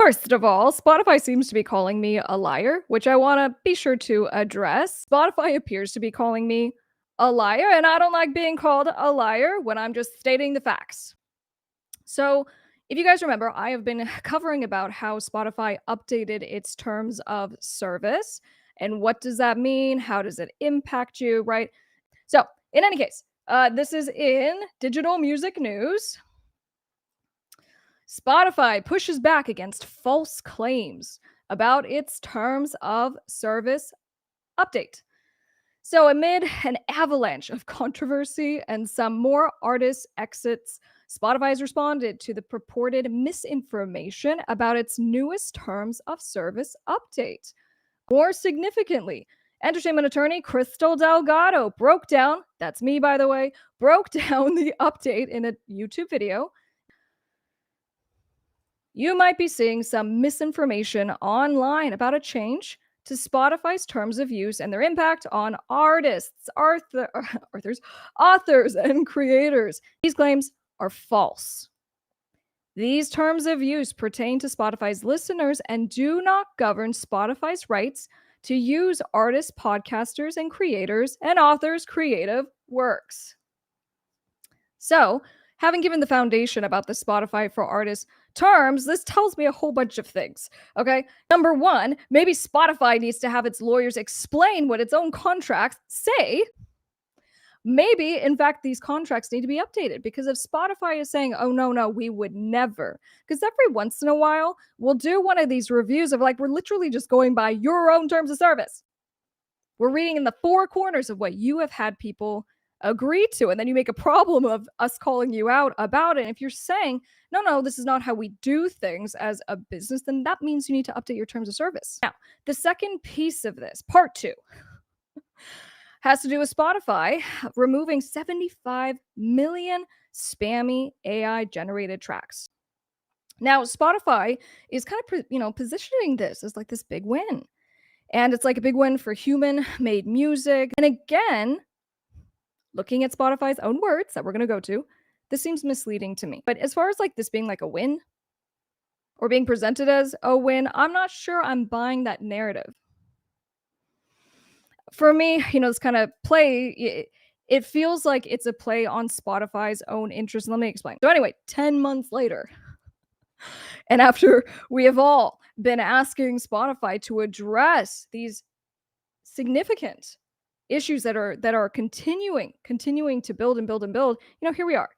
First of all, Spotify seems to be calling me a liar, which I want to be sure to address. Spotify appears to be calling me a liar, and I don't like being called a liar when I'm just stating the facts. So, if you guys remember, I have been covering about how Spotify updated its terms of service and what does that mean? How does it impact you, right? So, in any case, this is in digital music news. Spotify pushes back against false claims about its terms of service update. So, amid an avalanche of controversy and some more artist exits, Spotify has responded to the purported misinformation about its newest terms of service update. More significantly, entertainment attorney Crystal Delgado broke down, that's me by the way, broke down the update in a YouTube video. You might be seeing some misinformation online about a change to Spotify's terms of use and their impact on artists, authors, and creators. These claims are false. These terms of use pertain to Spotify's listeners and do not govern Spotify's rights to use artists, podcasters, and creators and authors' creative works. So, having given the foundation about the Spotify for Artists terms, this tells me a whole bunch of things. Okay. Number one, maybe Spotify needs to have its lawyers explain what its own contracts say. Maybe, in fact, these contracts need to be updated because if Spotify is saying, oh, no, we would never, because every once in a while, we'll do one of these reviews of like, we're literally just going by your own terms of service. We're reading in the four corners of what you have had people agree to, and then you make a problem of us calling you out about it. And if you're saying, no, this is not how we do things as a business, then that means you need to update your terms of service. Now, the second piece of this, part two, has to do with Spotify removing 75 million spammy AI generated tracks. Now, Spotify is kind of, positioning this as like this big win. And it's like a big win for human made music. And again, looking at Spotify's own words that we're going to go to, this seems misleading to me. But as far as like this being like a win or being presented as a win, I'm not sure I'm buying that narrative. For me, this kind of play, it feels like it's a play on Spotify's own interest. Let me explain. So anyway, 10 months later, and after we have all been asking Spotify to address these significant issues that are continuing to build and build and build, here we are.